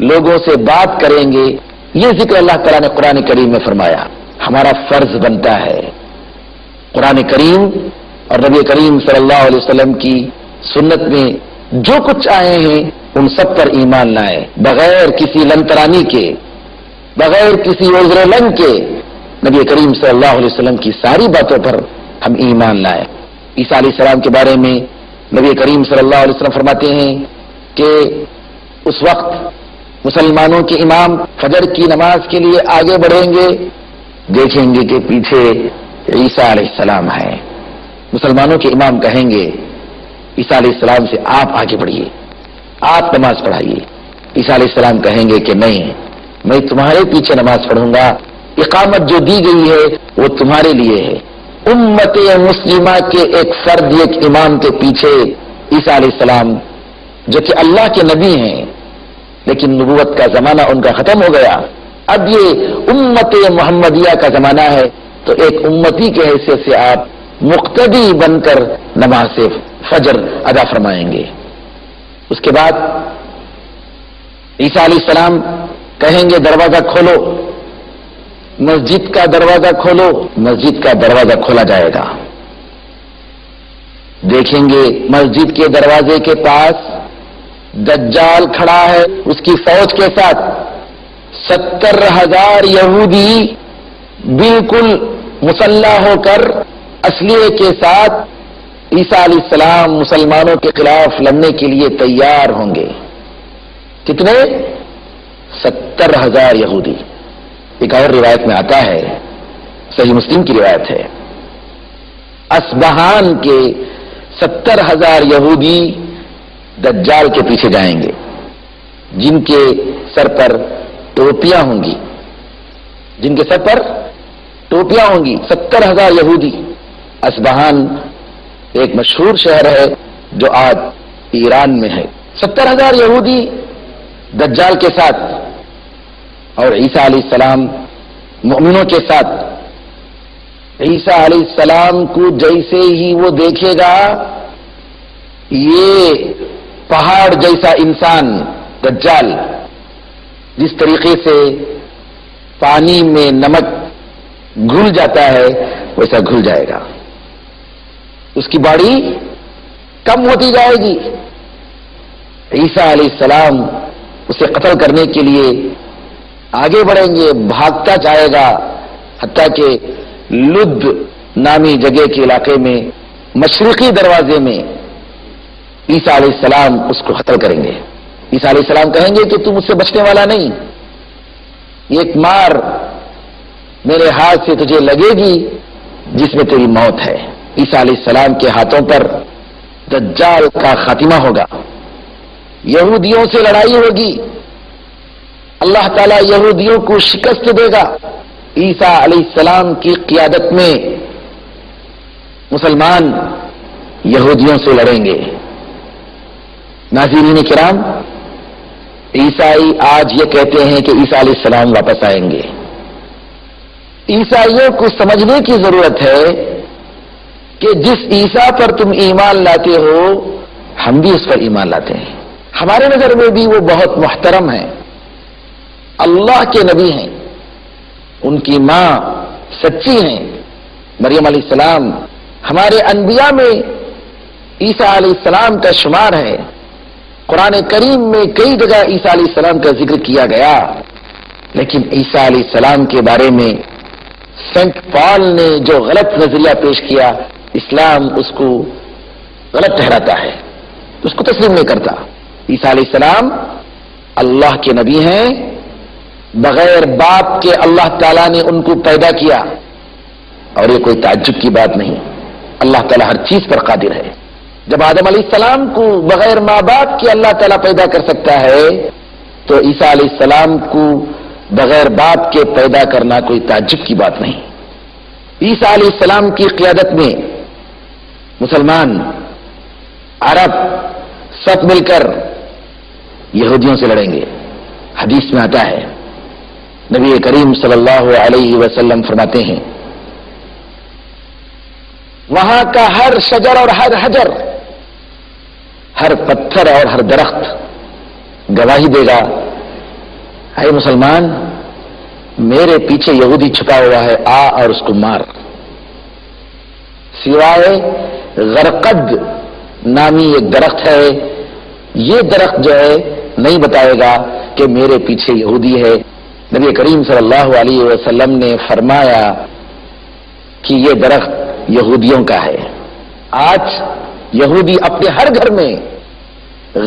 لوگوں سے بات کریں گے. یہ ذکر اللہ تعالیٰ نے قرآن کریم میں فرمایا. ہمارا فرض بنتا ہے قرآن کریم اور نبی کریم صلی اللہ علیہ وسلم کی سنت میں جو کچھ آئے ہیں ان سب پر ایمان لائے، بغیر کسی لنترانی کے، بغیر کسی عذر لنگ کے. نبی کریم صلی اللہ علیہ وسلم کی ساری باتوں پر ہم ایمان لائے. عیسیٰ علیہ السلام کے بارے میں نبی کریم صلی اللہ علیہ وسلم فرماتے ہیں کہ اس وقت مسلمانوں کے امام فجر کی نماز کے لیے آگے بڑھیں گے، دیکھیں گے کہ پیچھے عیسیٰ علیہ السلام ہے. مسلمانوں کے امام کہیں گے عیسیٰ علیہ السلام سے آپ آگے بڑھیے، آپ نماز پڑھائیے. عیسیٰ علیہ السلام کہیں گے کہ نہیں، میں تمہارے پیچھے نماز پڑھوں گا، اقامت جو دی گئی ہے وہ تمہارے لیے ہے. امت مسلمہ کے ایک فرد، ایک امام کے پیچھے عیسیٰ علیہ السلام جو کہ اللہ کے نبی ہیں لیکن نبوت کا زمانہ ان کا ختم ہو گیا، اب یہ امت محمدیہ کا زمانہ ہے، تو ایک امتی کی حیثیت سے آپ مقتدی بن کر نماز فجر ادا فرمائیں گے. اس کے بعد عیسیٰ علیہ السلام کہیں گے دروازہ کھولو، مسجد کا دروازہ کھولو. مسجد کا دروازہ کھولا جائے گا. دیکھیں گے مسجد کے دروازے کے پاس دجال کھڑا ہے، اس کی فوج کے ساتھ 70,000 یہودی بالکل مسلح ہو کر اسلحے کے ساتھ عیسیٰ علیہ السلام مسلمانوں کے خلاف لڑنے کے لیے تیار ہوں گے. کتنے؟ 70,000 یہودی. ایک اور روایت میں آتا ہے، صحیح مسلم کی روایت ہے، اصبہان کے 70,000 یہودی دجال کے پیچھے جائیں گے، جن کے سر پر ٹوپیاں ہوں گی، جن کے سر پر ٹوپیاں ہوں گی. 70,000 یہودی. اصبہان ایک مشہور شہر ہے جو آج ایران میں ہے. 70,000 یہودی دجال کے ساتھ اور عیسیٰ علیہ السلام مؤمنوں کے ساتھ. عیسیٰ علیہ السلام کو جیسے ہی وہ دیکھے گا، یہ پہاڑ جیسا انسان دجال جس طریقے سے پانی میں نمک گھل جاتا ہے ویسا گھل جائے گا، اس کی باڈی کم ہوتی جائے گی. عیسیٰ علیہ السلام اسے قتل کرنے کے لیے آگے بڑھیں گے، بھاگتا جائے گا، حتیٰ کہ لد نامی جگہ کے علاقے میں مشرقی دروازے میں عیسیٰ علیہ السلام اس کو قتل کریں گے. عیسیٰ علیہ السلام کہیں گے کہ تم مجھ سے بچنے والا نہیں، ایک مار میرے ہاتھ سے تجھے لگے گی جس میں تیری موت ہے. عیسیٰ علیہ السلام کے ہاتھوں پر دجال کا خاتمہ ہوگا، یہودیوں سے لڑائی ہوگی، اللہ تعالیٰ یہودیوں کو شکست دے گا. عیسیٰ علیہ السلام کی قیادت میں مسلمان یہودیوں سے لڑیں گے. ناظرین کرام، عیسائی آج یہ کہتے ہیں کہ عیسیٰ علیہ السلام واپس آئیں گے. عیسائیوں کو سمجھنے کی ضرورت ہے کہ جس عیسیٰ پر تم ایمان لاتے ہو ہم بھی اس پر ایمان لاتے ہیں. ہمارے نظر میں بھی وہ بہت محترم ہیں، اللہ کے نبی ہیں، ان کی ماں سچی ہیں مریم علیہ السلام. ہمارے انبیاء میں عیسیٰ علیہ السلام کا شمار ہے. قرآن کریم میں کئی جگہ عیسیٰ علیہ السلام کا ذکر کیا گیا، لیکن عیسیٰ علیہ السلام کے بارے میں سینٹ پال نے جو غلط نظریہ پیش کیا، اسلام اس کو غلط ٹھہراتا ہے، اس کو تسلیم نہیں کرتا. عیسیٰ علیہ السلام اللہ کے نبی ہیں، بغیر باپ کے اللہ تعالیٰ نے ان کو پیدا کیا، اور یہ کوئی تعجب کی بات نہیں، اللہ تعالیٰ ہر چیز پر قادر ہے. جب آدم علیہ السلام کو بغیر ماں باپ کے اللہ تعالیٰ پیدا کر سکتا ہے تو عیسیٰ علیہ السلام کو بغیر باپ کے پیدا کرنا کوئی تعجب کی بات نہیں. عیسیٰ علیہ السلام کی قیادت میں مسلمان، عرب سب مل کر یہودیوں سے لڑیں گے. حدیث میں آتا ہے، نبی کریم صلی اللہ علیہ وسلم فرماتے ہیں، وہاں کا ہر شجر اور ہر حجر، ہر پتھر اور ہر درخت گواہی دے گا، اے مسلمان میرے پیچھے یہودی چھپا ہوا ہے، آ اور اس کو مار. سوائے غرقد نامی ایک درخت ہے، یہ درخت جو ہے نہیں بتائے گا کہ میرے پیچھے یہودی ہے. نبی کریم صلی اللہ علیہ وسلم نے فرمایا کہ یہ درخت یہودیوں کا ہے. آج یہودی اپنے ہر گھر میں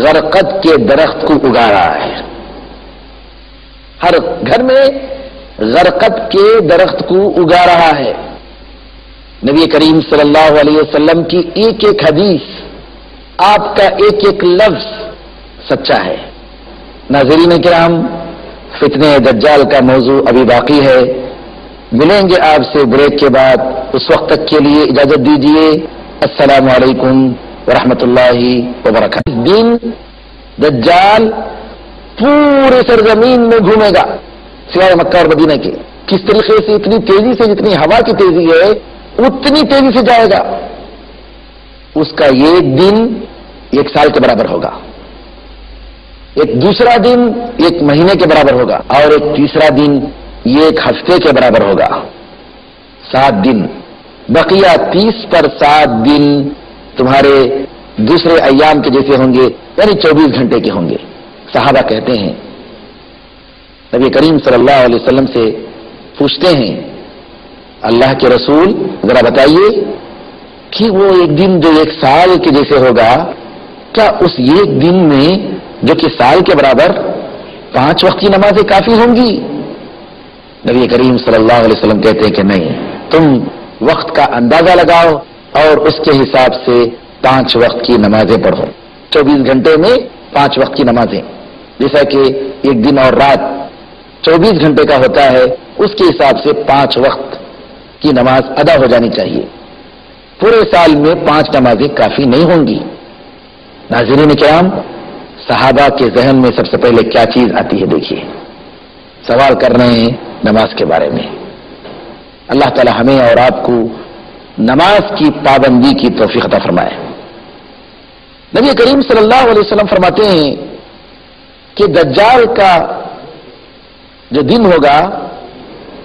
غرقد کے درخت کو اگا رہا ہے، ہر گھر میں غرقد کے درخت کو اگا رہا ہے. نبی کریم صلی اللہ علیہ وسلم کی ایک ایک حدیث، آپ کا ایک ایک لفظ سچا ہے. ناظرین کرام، فتنہ دجال کا موضوع ابھی باقی ہے. ملیں گے آپ سے بریک کے بعد، اس وقت تک کے لیے اجازت دیجیے. السلام علیکم ورحمۃ اللہ وبرکاتہ. اس دن دجال پورے سرزمین میں گھومے گا سوائے مکہ اور مدینہ کے. کس طریقے سے؟ اتنی تیزی سے، جتنی ہوا کی تیزی ہے اتنی تیزی سے جائے گا. اس کا ایک دن 1 سال کے برابر ہوگا، ایک دوسرا دن 1 مہینے کے برابر ہوگا، اور ایک تیسرا دن یہ 1 ہفتے کے برابر ہوگا. 7 دن بقیہ 30 پر 7 دن تمہارے دوسرے ایام کے جیسے ہوں گے، یعنی 24 گھنٹے کے ہوں گے. صحابہ کہتے ہیں، نبی کریم صلی اللہ علیہ وسلم سے پوچھتے ہیں، اللہ کے رسول ذرا بتائیے کہ وہ ایک دن جو 1 سال کے جیسے ہوگا، کیا اس ایک دن میں جو کہ سال کے برابر 5 وقت کی نمازیں کافی ہوں گی؟ نبی کریم صلی اللہ علیہ وسلم کہتے ہیں کہ نہیں، تم وقت کا اندازہ لگاؤ اور اس کے حساب سے 5 وقت کی نمازیں پڑھو. 24 گھنٹے میں 5 وقت کی نمازیں، جیسا کہ ایک دن اور رات 24 گھنٹے کا ہوتا ہے، اس کے حساب سے 5 وقت کی نماز ادا ہو جانی چاہیے. پورے سال میں 5 نمازیں کافی نہیں ہوں گی. ناظرین کرام، صحابہ کے ذہن میں سب سے پہلے کیا چیز آتی ہے؟ دیکھیے، سوال کر رہے ہیں نماز کے بارے میں. اللہ تعالی ہمیں اور آپ کو نماز کی پابندی کی توفیق عطا فرمائے. نبی کریم صلی اللہ علیہ وسلم فرماتے ہیں کہ دجال کا جو دن ہوگا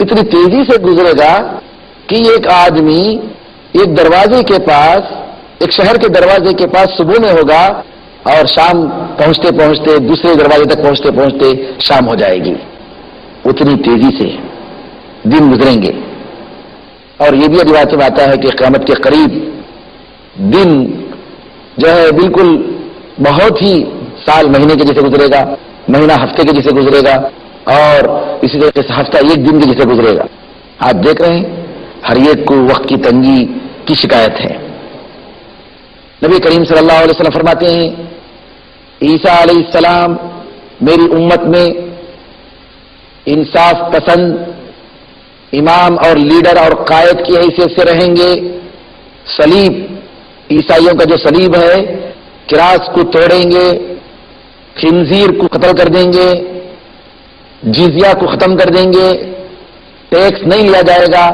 اتنی تیزی سے گزرے گا کہ ایک آدمی ایک دروازے کے پاس، ایک شہر کے دروازے کے پاس صبح میں ہوگا اور شام پہنچتے پہنچتے، دوسرے دروازے تک پہنچتے پہنچتے شام ہو جائے گی. اتنی تیزی سے دن گزریں گے. اور یہ بھی روایت میں آتا ہے کہ قیامت کے قریب دن جو ہے بالکل بہت ہی سال مہینے کے جیسے گزرے گا، مہینہ ہفتے کے جیسے گزرے گا، اور اسی طریقے سے ہفتہ ایک دن کے جیسے گزرے گا. آپ دیکھ رہے ہیں ہر ایک کو وقت کی تنگی کی شکایت ہے. نبی کریم صلی اللہ علیہ وسلم فرماتے ہیں، عیسیٰ علیہ السلام میری امت میں انصاف پسند امام اور لیڈر اور قائد کی حیثیت سے رہیں گے. صلیب، عیسائیوں کا جو صلیب ہے، کراس کو توڑیں گے، خنزیر کو قتل کر دیں گے، جزیہ کو ختم کر دیں گے، ٹیکس نہیں لیا جائے گا،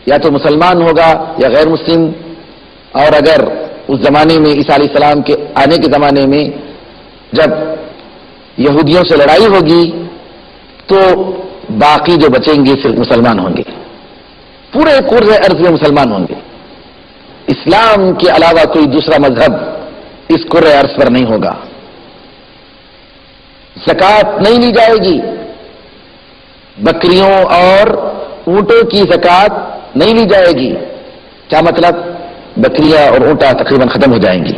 یا تو مسلمان ہوگا یا غیر مسلم. اور اگر اس زمانے میں عیسیٰ علیہ السلام کے آنے کے زمانے میں جب یہودیوں سے لڑائی ہوگی تو باقی جو بچیں گے صرف مسلمان ہوں گے، پورے کرۂ ارض میں مسلمان ہوں گے. اسلام کے علاوہ کوئی دوسرا مذہب اس کرۂ ارض پر نہیں ہوگا. زکوٰۃ نہیں لی جائے گی، بکریوں اور اونٹوں کی زکوٰۃ نہیں لی جائے گی. کیا مطلب؟ بکریاں اور اونٹا تقریباً ختم ہو جائیں گی.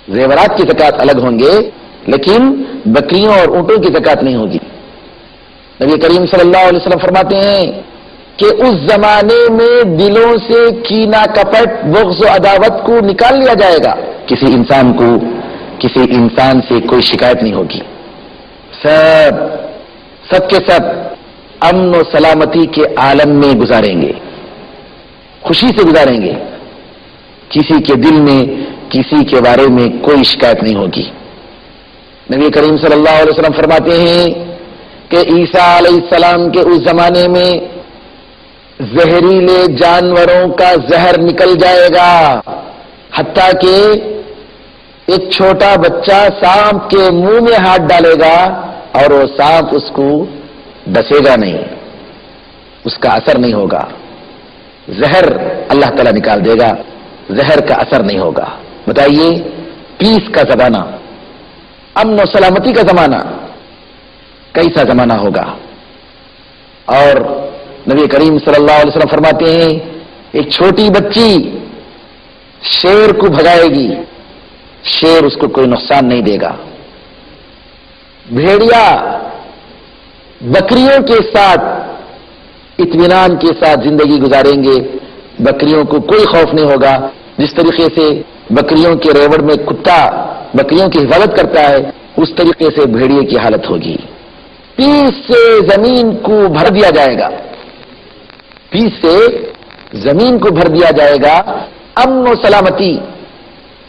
زیورات کی زکوٰۃ الگ ہوں گے، لیکن بکریوں اور اونٹوں کی زکوٰۃ نہیں ہوگی. نبی کریم صلی اللہ علیہ وسلم فرماتے ہیں کہ اس زمانے میں دلوں سے کینہ کپٹ، بغض و عداوت کو نکال لیا جائے گا. کسی انسان سے کوئی شکایت نہیں ہوگی. سب کے سب امن و سلامتی کے عالم میں گزاریں گے، خوشی سے گزاریں گے. کسی کے دل میں کسی کے بارے میں کوئی شکایت نہیں ہوگی. نبی کریم صلی اللہ علیہ وسلم فرماتے ہیں کہ عیسیٰ علیہ السلام کے اس زمانے میں زہریلے جانوروں کا زہر نکل جائے گا، حتیٰ کہ ایک چھوٹا بچہ سانپ کے منہ میں ہاتھ ڈالے گا اور وہ سانپ اس کو ڈسے گا نہیں، اس کا اثر نہیں ہوگا. زہر اللہ تعالیٰ نکال دے گا، زہر کا اثر نہیں ہوگا. بتائیے، پیس کا زمانہ، امن و سلامتی کا زمانہ کیسا زمانہ ہوگا؟ اور نبی کریم صلی اللہ علیہ وسلم فرماتے ہیں ایک چھوٹی بچی شیر کو بھگائے گی، شیر اس کو کوئی نقصان نہیں دے گا. بھیڑیا بکریوں کے ساتھ اطمینان کے ساتھ زندگی گزاریں گے، بکریوں کو کوئی خوف نہیں ہوگا. جس طریقے سے بکریوں کے ریوڑ میں کتا بکریوں کی حفاظت کرتا ہے، اس طریقے سے بھیڑیے کی حالت ہوگی. پیس سے زمین کو بھر دیا جائے گا، پیس سے زمین کو بھر دیا جائے گا. امن و سلامتی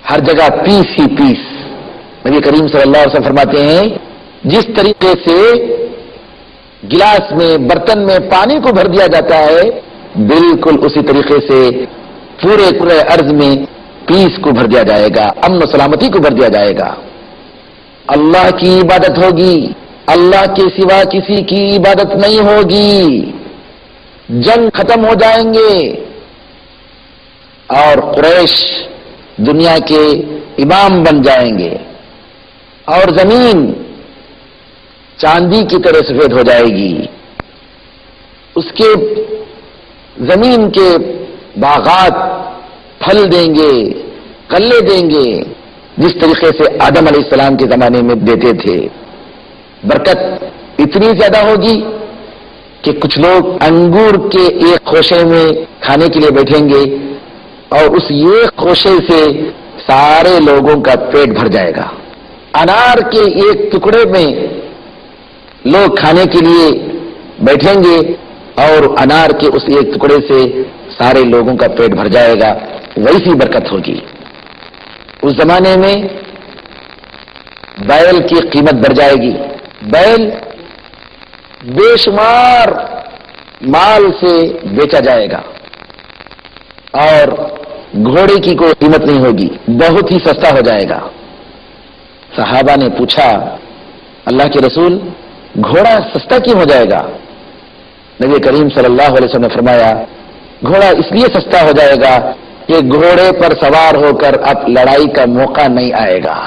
ہر جگہ، پیس ہی پیس. نبی کریم صلی اللہ علیہ وسلم فرماتے ہیں جس طریقے سے گلاس میں برتن میں پانی کو بھر دیا جاتا ہے، بالکل اسی طریقے سے پورے ارض میں پیس کو بھر دیا جائے گا، امن و سلامتی کو بھر دیا جائے گا. اللہ کی عبادت ہوگی، اللہ کے سوا کسی کی عبادت نہیں ہوگی. جنگ ختم ہو جائیں گے اور قریش دنیا کے امام بن جائیں گے اور زمین چاندی کی طرح سفید ہو جائے گی. اس کے زمین کے باغات پھل دیں گے، غلے دیں گے، جس طریقے سے آدم علیہ السلام کے زمانے میں دیتے تھے. برکت اتنی زیادہ ہوگی کہ کچھ لوگ انگور کے ایک خوشے میں کھانے کے لیے بیٹھیں گے اور اس ایک خوشے سے سارے لوگوں کا پیٹ بھر جائے گا. انار کے ایک ٹکڑے میں لوگ کھانے کے لیے بیٹھیں گے اور انار کے اس ایک ٹکڑے سے سارے لوگوں کا پیٹ بھر جائے گا. ویسی برکت ہوگی. اس زمانے میں بیل کی قیمت بڑھ جائے گی. بیل بے شمار مال سے بیچا جائے گا اور گھوڑے کی کوئی قیمت نہیں ہوگی، بہت ہی سستا ہو جائے گا. صحابہ نے پوچھا اللہ کے رسول گھوڑا سستا کیوں ہو جائے گا؟ نبی کریم صلی اللہ علیہ وسلم نے فرمایا گھوڑا اس لیے سستا ہو جائے گا کہ گھوڑے پر سوار ہو کر اب لڑائی کا موقع نہیں آئے گا.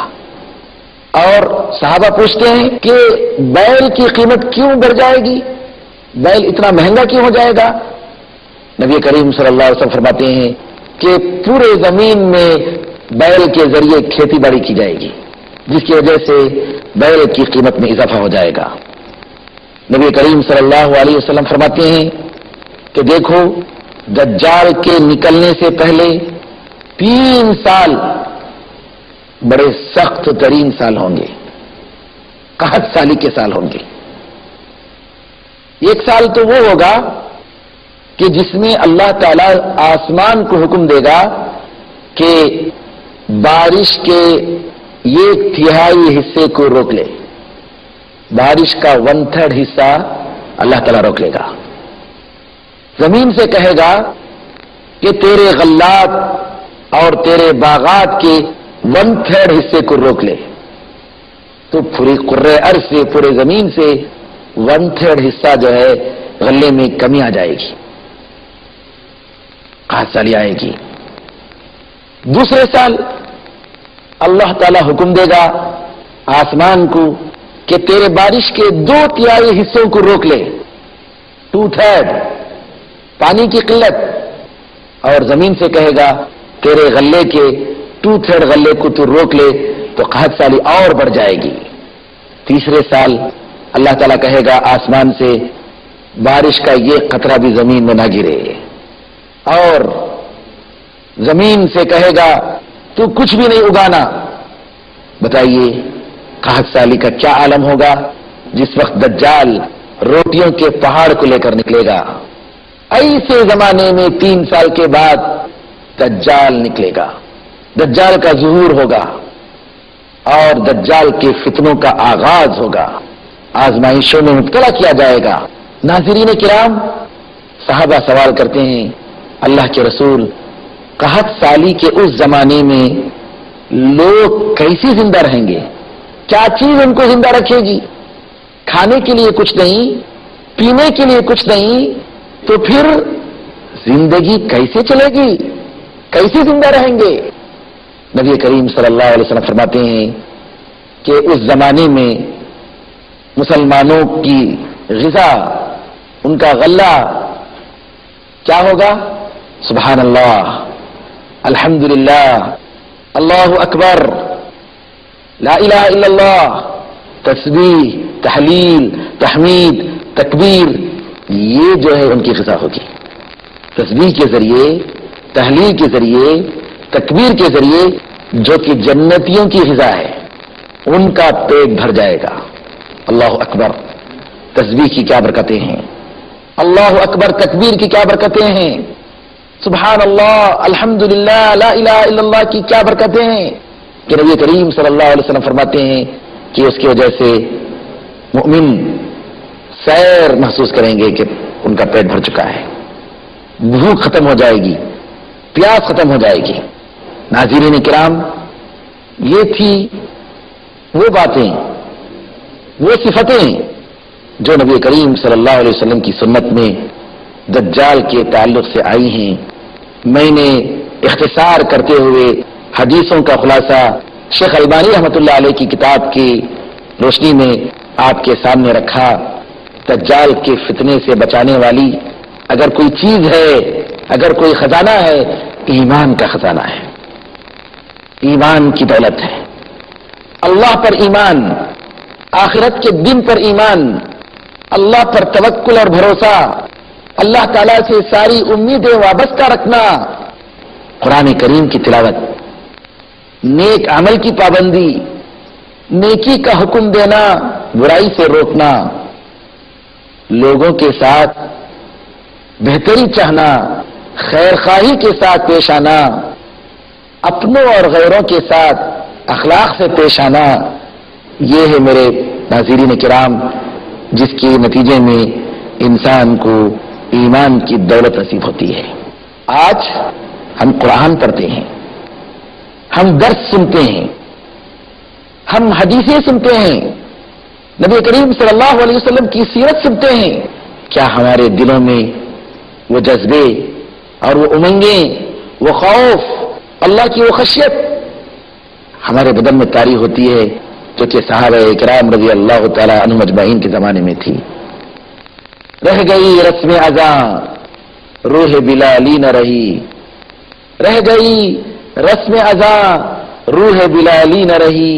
اور صحابہ پوچھتے ہیں کہ بیل کی قیمت کیوں بڑھ جائے گی، بیل اتنا مہنگا کیوں ہو جائے گا؟ نبی کریم صلی اللہ علیہ وسلم فرماتے ہیں کہ پورے زمین میں بیل کے ذریعے کھیتی باڑی کی جائے گی، جس کی وجہ سے بیل کی قیمت میں اضافہ ہو جائے گا. نبی کریم صلی اللہ علیہ وسلم فرماتے ہیں کہ دیکھو دجال کے نکلنے سے پہلے 3 سال بڑے سخت ترین سال ہوں گے، قحط سالی کے سال ہوں گے. ایک سال تو وہ ہوگا کہ جس میں اللہ تعالی آسمان کو حکم دے گا کہ بارش کے 1/3 حصے کو روک لے. بارش کا 1/3 حصہ اللہ تعالیٰ روک لے گا. زمین سے کہے گا کہ تیرے غلات اور تیرے باغات کے 1/3 حصے کو روک لے. تو پوری قرے ارض سے، پورے زمین سے 1/3 حصہ جو ہے غلے میں کمی آ جائے گی، قحط سالی آئے گی. دوسرے سال اللہ تعالیٰ حکم دے گا آسمان کو کہ تیرے بارش کے 2/3 حصوں کو روک لے، 2/3 پانی کی قلت. اور زمین سے کہے گا تیرے غلے کے 2/3 غلے کو تو روک لے، تو قحط سالی اور بڑھ جائے گی. تیسرے سال اللہ تعالیٰ کہے گا آسمان سے بارش کا یہ قطرہ بھی زمین میں نہ گرے. اور زمین سے کہے گا تو کچھ بھی نہیں اگانا. بتائیے قحط سالی کا کیا عالم ہوگا جس وقت دجال روٹیوں کے پہاڑ کو لے کر نکلے گا. ایسے زمانے میں 3 سال کے بعد دجال نکلے گا، دجال کا ظہور ہوگا اور دجال کے فتنوں کا آغاز ہوگا، آزمائشوں میں مبتلا کیا جائے گا. ناظرین کرام، صحابہ سوال کرتے ہیں اللہ کے رسول قحط سالی کے اس زمانے میں لوگ کیسے زندہ رہیں گے؟ کیا چیز ان کو زندہ رکھے گی؟ کھانے کے لیے کچھ نہیں، پینے کے لیے کچھ نہیں، تو پھر زندگی کیسے چلے گی؟ کیسے زندہ رہیں گے؟ نبی کریم صلی اللہ علیہ وسلم فرماتے ہیں کہ اس زمانے میں مسلمانوں کی غذا، ان کا غلہ کیا ہوگا؟ سبحان اللہ، الحمدللہ، اللہ اکبر، لا الہ الا اللہ، تسبیح، تحلیل، تحمید، تکبیر، یہ جو ہے ان کی غذا ہوگی۔ تسبیح کے ذریعے، تحلیل کے ذریعے، تکبیر کے ذریعے جو کہ جنتیوں کی غذا ہے، ان کا پیٹ بھر جائے گا۔ اللہ اکبر، تسبیح کی کیا برکتیں ہیں، اللہ اکبر تکبیر کی کیا برکتیں ہیں، سبحان اللہ، الحمدللہ، لا الہ الا اللہ کی کیا برکتیں ہیں کہ نبی کریم صلی اللہ علیہ وسلم فرماتے ہیں کہ اس کی وجہ سے مؤمن سیر محسوس کریں گے کہ ان کا پیٹ بھر چکا ہے، بھوک ختم ہو جائے گی، پیاس ختم ہو جائے گی۔ ناظرین کرام، یہ تھی وہ باتیں، وہ صفتیں جو نبی کریم صلی اللہ علیہ وسلم کی سنت میں دجال کے تعلق سے آئی ہیں۔ میں نے اختصار کرتے ہوئے حدیثوں کا خلاصہ شیخ البانی رحمۃ اللہ علیہ کی کتاب کی روشنی میں آپ کے سامنے رکھا۔ دجال کے فتنے سے بچانے والی اگر کوئی چیز ہے، اگر کوئی خزانہ ہے، ایمان کا خزانہ ہے، ایمان کی دولت ہے۔ اللہ پر ایمان، آخرت کے دن پر ایمان، اللہ پر توکل اور بھروسہ، اللہ تعالیٰ سے ساری امیدیں وابستہ رکھنا، قرآن کریم کی تلاوت، نیک عمل کی پابندی، نیکی کا حکم دینا، برائی سے روکنا، لوگوں کے ساتھ بہتری چاہنا، خیر خواہی کے ساتھ پیش آنا، اپنوں اور غیروں کے ساتھ اخلاق سے پیش آنا، یہ ہے میرے ناظرین کرام جس کے نتیجے میں انسان کو ایمان کی دولت نصیب ہوتی ہے۔ آج ہم قرآن پڑھتے ہیں، ہم درس سنتے ہیں، ہم حدیثیں سنتے ہیں، نبی کریم صلی اللہ علیہ وسلم کی سیرت سنتے ہیں، کیا ہمارے دلوں میں وہ جذبے اور وہ امنگیں، وہ خوف، اللہ کی وہ خشیت ہمارے بدن میں طاری ہوتی ہے جو کہ صحابہ کرام رضی اللہ تعالی عنہم اجمعین کے زمانے میں تھی؟ رہ گئی رسم اذاں روح بلالی نہ رہی، رہ گئی رسم اذاں روح بلالی نہ رہی،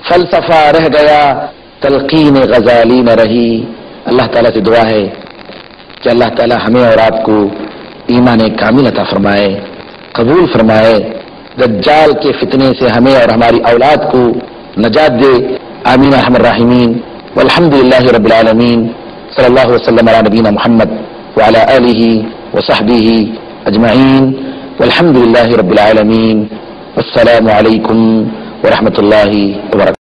فلسفہ رہ گیا تلقین غزالی نہ رہی۔ اللہ تعالیٰ سے دعا ہے کہ اللہ تعالیٰ ہمیں اور آپ کو ایمان کامل عطا فرمائے، قبول فرمائے، دجال کے فتنے سے ہمیں اور ہماری اولاد کو نجات دے، آمین ارحم الراحمین، والحمد للہ رب العالمین، صلی اللہ وسلم علی نبینا محمد وعلی آلہ وصحبہ اجمعین، والحمد للہ رب العالمین، والسلام علیکم ورحمۃ اللہ وبرکاتہ۔